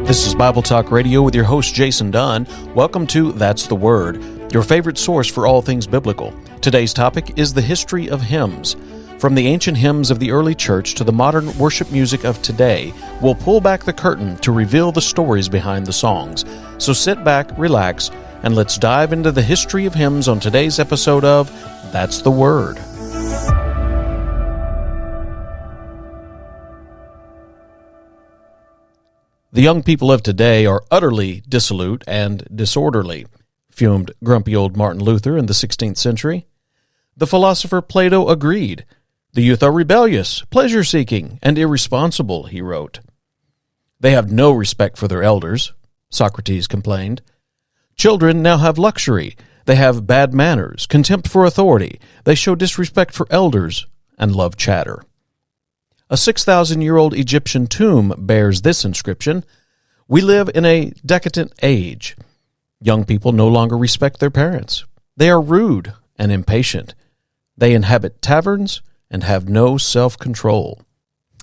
This is Bible Talk Radio with your host, Jason Dunn. Welcome to That's the Word, your favorite source for all things biblical. Today's topic is the history of hymns. From the ancient hymns of the early church to the modern worship music of today, we'll pull back the curtain to reveal the stories behind the songs. So sit back, relax, and let's dive into the history of hymns on today's episode of That's the Word. The young people of today are utterly dissolute and disorderly, fumed grumpy old Martin Luther in the 16th century. The philosopher Plato agreed. The youth are rebellious, pleasure-seeking, and irresponsible, he wrote. They have no respect for their elders, Socrates complained. Children now have luxury. They have bad manners, contempt for authority. They show disrespect for elders and love chatter. A 6,000-year-old Egyptian tomb bears this inscription: "We live in a decadent age. Young people no longer respect their parents. They are rude and impatient. They inhabit taverns and have no self-control."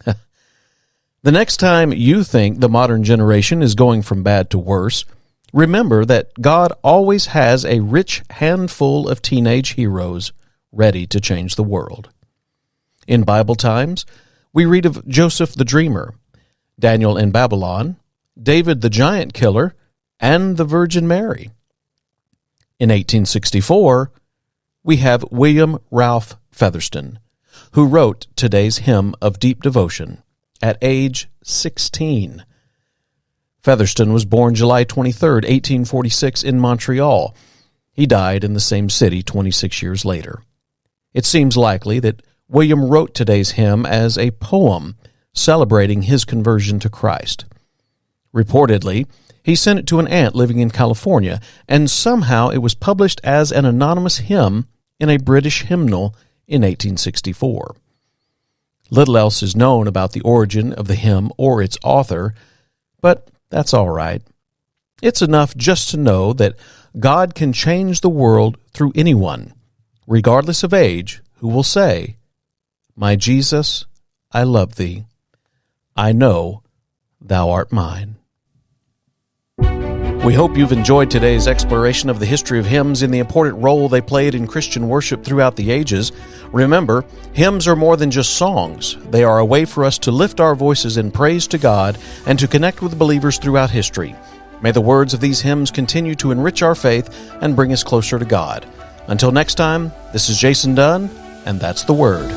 The next time you think the modern generation is going from bad to worse, remember that God always has a rich handful of teenage heroes ready to change the world. In Bible times, we read of Joseph the Dreamer, Daniel in Babylon, David the Giant Killer, and the Virgin Mary. In 1864, we have William Ralph Featherston, who wrote today's hymn of deep devotion at age 16. Featherston was born July 23, 1846, in Montreal. He died in the same city 26 years later. It seems likely that William wrote today's hymn as a poem celebrating his conversion to Christ. Reportedly, he sent it to an aunt living in California, and somehow it was published as an anonymous hymn in a British hymnal in 1864. Little else is known about the origin of the hymn or its author, but that's all right. It's enough just to know that God can change the world through anyone, regardless of age, who will say, "My Jesus, I love thee. I know thou art mine." We hope you've enjoyed today's exploration of the history of hymns and the important role they played in Christian worship throughout the ages. Remember, hymns are more than just songs. They are a way for us to lift our voices in praise to God and to connect with believers throughout history. May the words of these hymns continue to enrich our faith and bring us closer to God. Until next time, this is Jason Dunn, and That's the Word.